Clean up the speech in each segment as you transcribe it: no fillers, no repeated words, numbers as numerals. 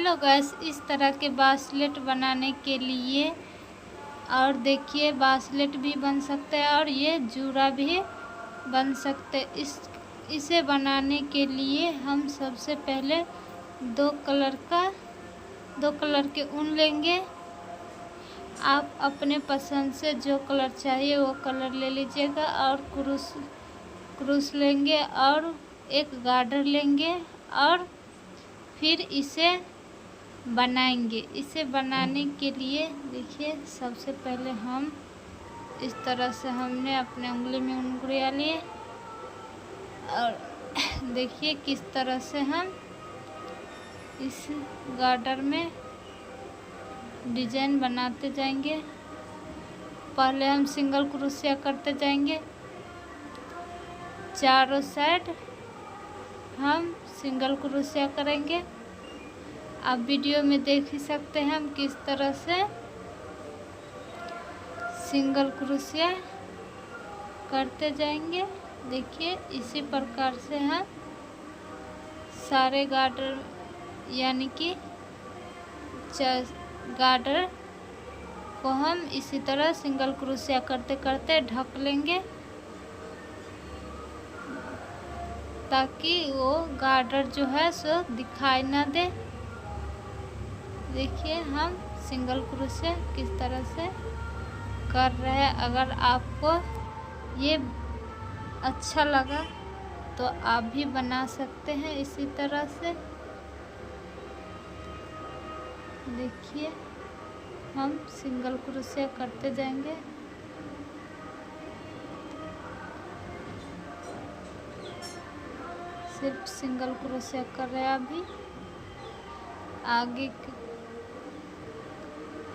Hello guys, इस तरह के बास्केट बनाने के लिए और देखिए बास्केट भी बन सकते हैं और ये जूड़ा भी बन सकते हैं। इसे बनाने के लिए हम सबसे पहले दो कलर के ऊन लेंगे। आप अपने पसंद से जो कलर चाहिए वो कलर ले लीजिएगा और क्रूस लेंगे और एक गार्डर लेंगे और फिर इसे बनाएंगे। इसे बनाने के लिए देखिए सबसे पहले हम इस तरह से हमने अपने उंगली में उंगलियां लिए और देखिए किस तरह से हम इस गार्डर में डिजाइन बनाते जाएंगे। पहले हम सिंगल क्रोशिया करते जाएंगे, चारों साइड हम सिंगल क्रोशिया करेंगे। आप वीडियो में देख ही सकते हैं हम किस तरह से सिंगल क्रोशिया करते जाएंगे। देखिए इसी प्रकार से हम सारे गार्डर यानी कि गार्डर को हम इसी तरह सिंगल क्रोशिया करते करते ढक लेंगे ताकि वो गार्डर जो है सो दिखाई ना दे। देखिए हम सिंगल क्रोशिया किस तरह से कर रहे हैं। अगर आपको ये अच्छा लगा तो आप भी बना सकते हैं इसी तरह से। देखिए हम सिंगल क्रोशिया करते जाएंगे। सिर्फ सिंगल क्रोशिया कर रहे हैं। अभी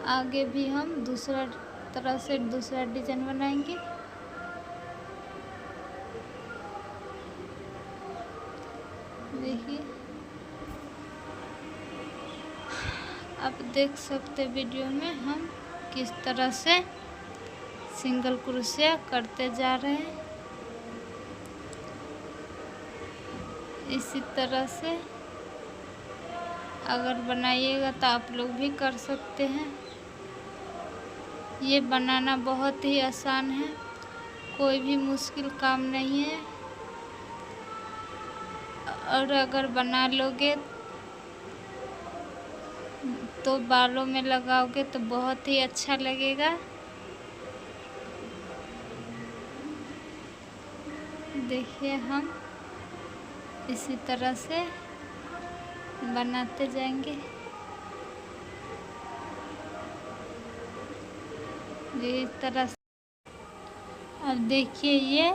आगे भी हम दूसरा तरह से दूसरा डिजाइन बनाएंगे। देखिए आप देख सकते वीडियो में हम किस तरह से सिंगल क्रोशिया करते जा रहे हैं। इसी तरह से अगर बनाइएगा तो आप लोग भी कर सकते हैं। ये बनाना बहुत ही आसान है, कोई भी मुश्किल काम नहीं है। और अगर बना लोगे तो बालों में लगाओगे तो बहुत ही अच्छा लगेगा। देखिए हम इसी तरह से बनाते जाएंगे। इस तरह से अब देखिए ये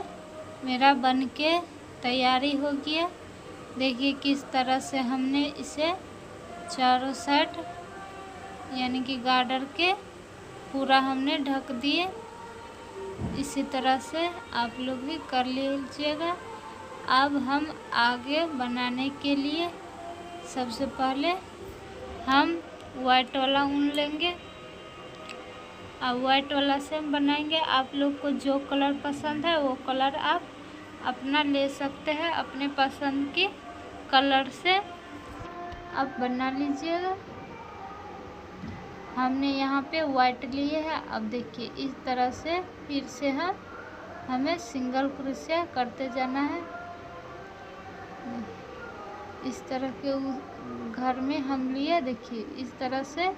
मेरा बन के तैयारी हो गया। देखिए किस तरह से हमने इसे चारों साइड यानी कि गार्डर के पूरा हमने ढक दिए। इसी तरह से आप लोग भी कर लीजिएगा। अब हम आगे बनाने के लिए सबसे पहले हम वाइट वाला ऊन लेंगे। अब वाइट वाला से हम बनाएंगे। आप लोग को जो कलर पसंद है वो कलर आप अपना ले सकते हैं। अपने पसंद की कलर से आप बना लीजिएगा। हमने यहाँ पे वाइट लिए है। अब देखिए इस तरह से फिर से हमें सिंगल क्रोशिया करते जाना है। इस तरह के घर में हम लिए। देखिए इस तरह से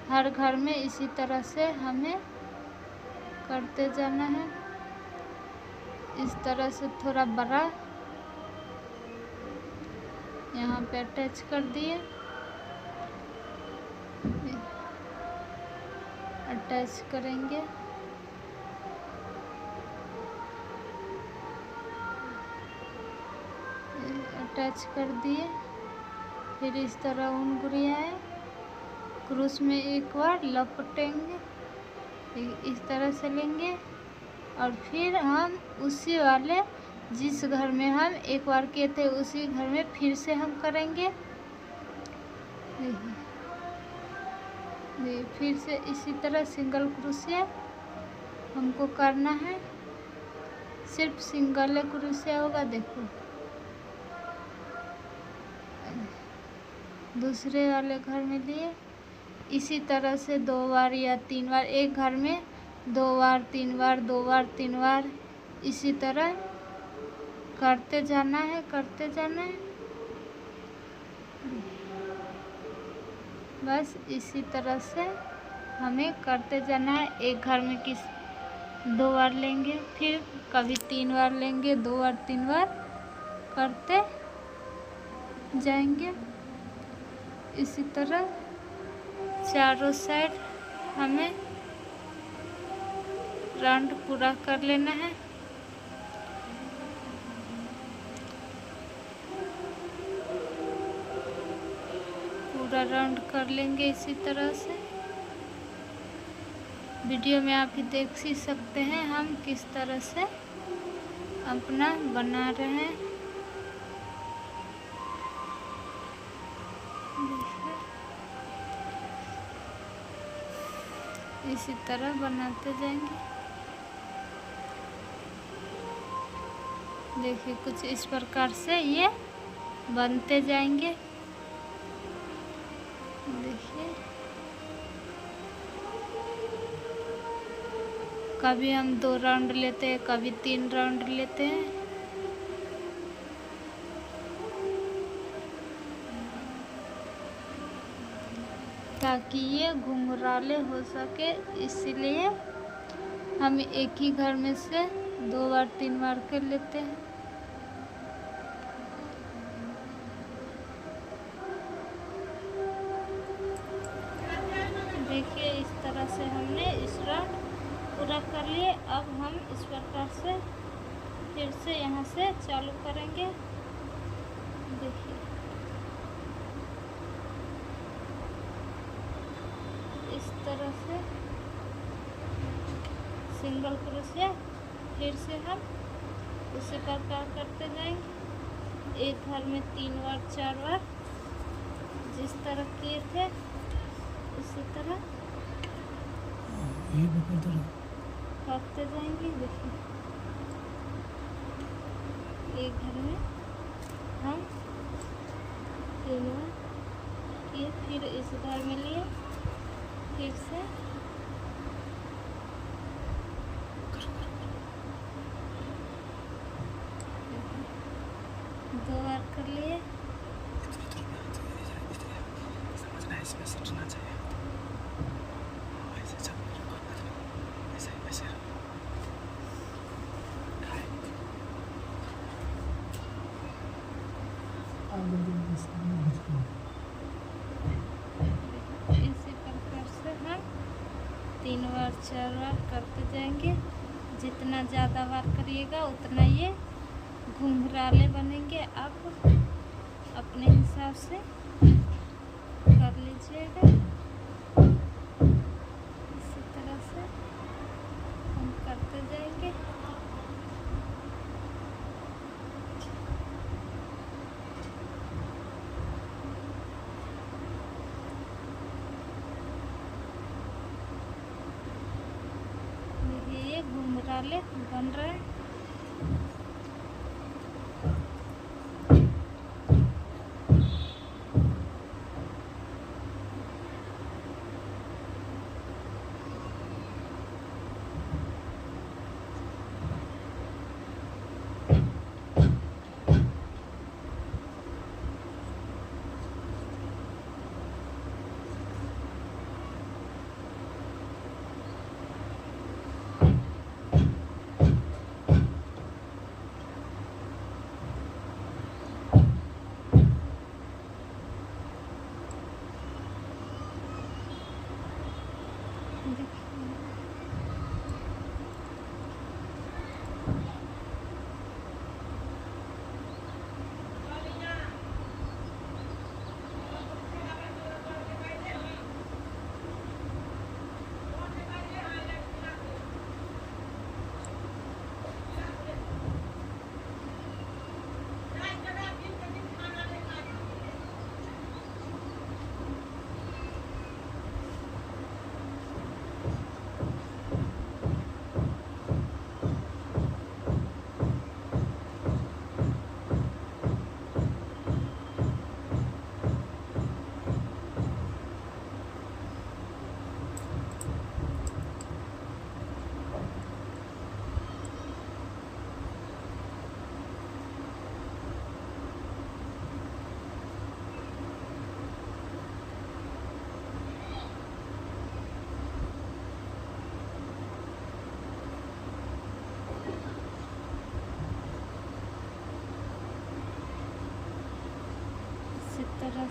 हर घर में इसी तरह से हमें करते जाना है। इस तरह से थोड़ा बड़ा यहाँ पे अटैच कर दिए। अटैच करेंगे। अटैच कर दिए। फिर इस तरह ऊन गुड़ियाएँ क्रूस में एक बार लपटेंगे। इस तरह से लेंगे और फिर हम उसी वाले जिस घर में हम एक बार किए थे उसी घर में फिर से हम करेंगे। फिर से इसी तरह सिंगल क्रोशिया हमको करना है। सिर्फ सिंगल क्रोशिया होगा। देखो दूसरे वाले घर में लिए। इसी तरह से 2 बार या 3 बार, एक घर में 2 बार 3 बार 2 बार 3 बार इसी तरह करते जाना है, करते जाना है। बस इसी तरह से हमें करते जाना है। एक घर में 2 बार लेंगे, फिर कभी 3 बार लेंगे, 2 बार 3 बार करते जाएंगे। इसी तरह चारों साइड हमें राउंड पूरा कर लेना है। पूरा राउंड कर लेंगे इसी तरह से। वीडियो में आप ही देख ही सकते हैं हम किस तरह से अपना बना रहे हैं। इसी तरह बनाते जाएंगे। देखिए कुछ इस प्रकार से ये बनते जाएंगे। देखिए कभी हम 2 राउंड लेते हैं, कभी 3 राउंड लेते हैं। ताकि ये घुंघराले हो सके, इसलिए हम एक ही घर में से 2 बार 3 बार कर लेते हैं। देखिए इस तरह से हमने इस राउंड पूरा कर लिए। अब हम इस प्रकार से फिर से यहाँ से चालू करेंगे। देखिए इस तरह से सिंगल क्रोशिया फिर से हम उसी प्रकार करते जाएंगे। एक घर में 3 बार 4 बार जिस तरह किए थे उसी तरह करते जाएंगे। देखिए एक घर में हम 3 बार किए, फिर इस घर में लिए, फिर से दो बार कर लिए। समझना है, इसमें समझना चाहिए। ऐसे चल ऐसे ऐसे इसी प्रकार से हम 3 बार 4 बार करते जाएंगे। जितना ज़्यादा बार करिएगा उतना ये घुंघराले बनेंगे। आप अपने हिसाब से कर लीजिएगा। इसी तरह से हम करते जाएंगे। ये घुंघराले बन रहे हैं।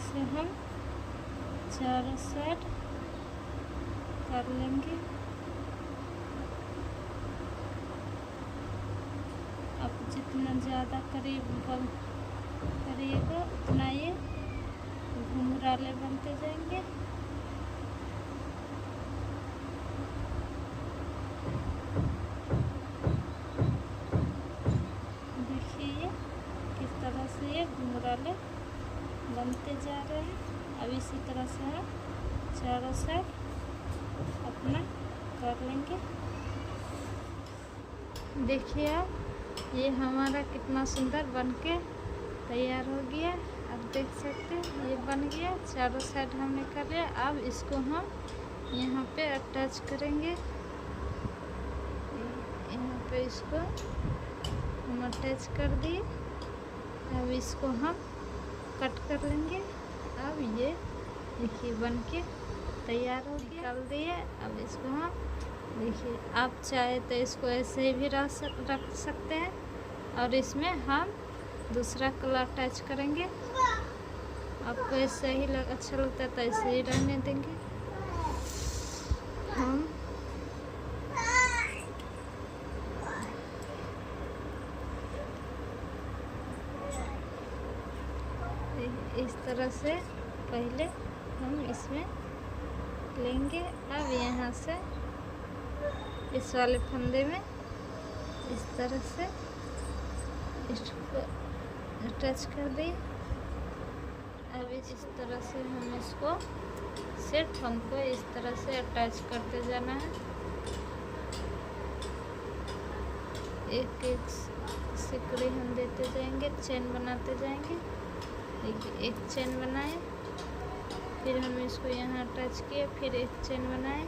इसे हम चारों साइड कर लेंगे। अब जितना ज़्यादा करीब करिएगा उतना ये घुंघराले बनते जाएंगे। देखिए ये किस तरह से ये घुंघराले बनते जा रहे हैं। अब इसी तरह से हम चारों साइड अपना कर लेंगे। देखिए आप ये हमारा कितना सुंदर बनके तैयार हो गया। अब देख सकते हैं ये बन गया, चारों साइड हमने कर लिया। अब इसको हम यहाँ पे अटैच करेंगे। यहाँ पे इसको हम अटैच कर दिए। अब इसको हम कट कर लेंगे। अब ये देखिए बन के तैयार हो गया, निकाल दिए। अब इसको हम देखिए, आप चाहे तो इसको ऐसे ही भी रख सकते हैं और इसमें हम दूसरा कलर अटैच करेंगे। आपको ऐसे ही अच्छा लगता है तो ऐसे ही रहने देंगे। हम इस तरह से पहले हम इसमें लेंगे। अब यहाँ से इस वाले फंदे में इस तरह से इसको अटैच कर दिए। अब इस तरह से हम इसको सिर्फ हमको इस तरह से अटैच करते जाना है। एक एक सिकड़ी हम देते जाएंगे, चेन बनाते जाएंगे। देखिए एक चेन बनाए, फिर हम इसको यहाँ अटैच किए, फिर एक चेन बनाए,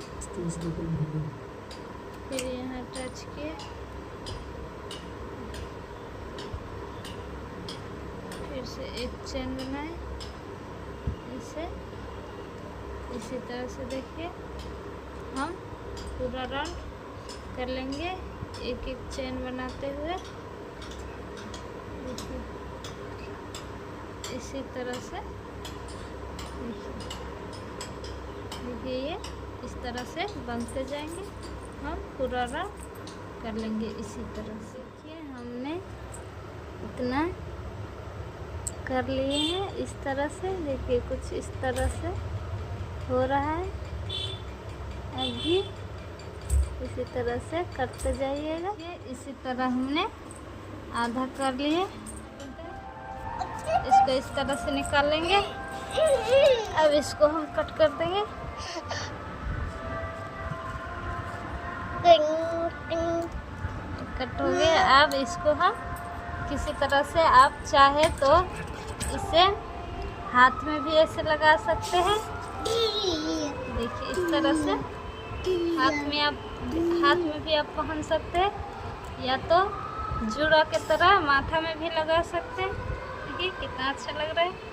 फिर यहाँ अटैच किए, फिर से एक चेन बनाए। इसे इसी तरह से देखिए हम पूरा राउंड कर लेंगे एक एक चेन बनाते हुए। इसी तरह से देखिए ये इस तरह से बनते जाएंगे। हम पूरा राउंड कर लेंगे इसी तरह से। देखिए हमने इतना कर लिए हैं इस तरह से। देखिए कुछ इस तरह से हो रहा है। अभी इसी तरह से करते जाइएगा। ये इसी तरह हमने आधा कर लिए। इसको इस तरह से निकाल लेंगे। अब इसको हम कट कर देंगे। कट हो गया। अब इसको हम किसी तरह से, आप चाहे तो इसे हाथ में भी ऐसे लगा सकते हैं। देखिए इस तरह से हाथ में भी आप पहन सकते हैं, या तो जुड़ा के तरह माथा में भी लगा सकते हैं। देखिए कितना अच्छा लग रहा है।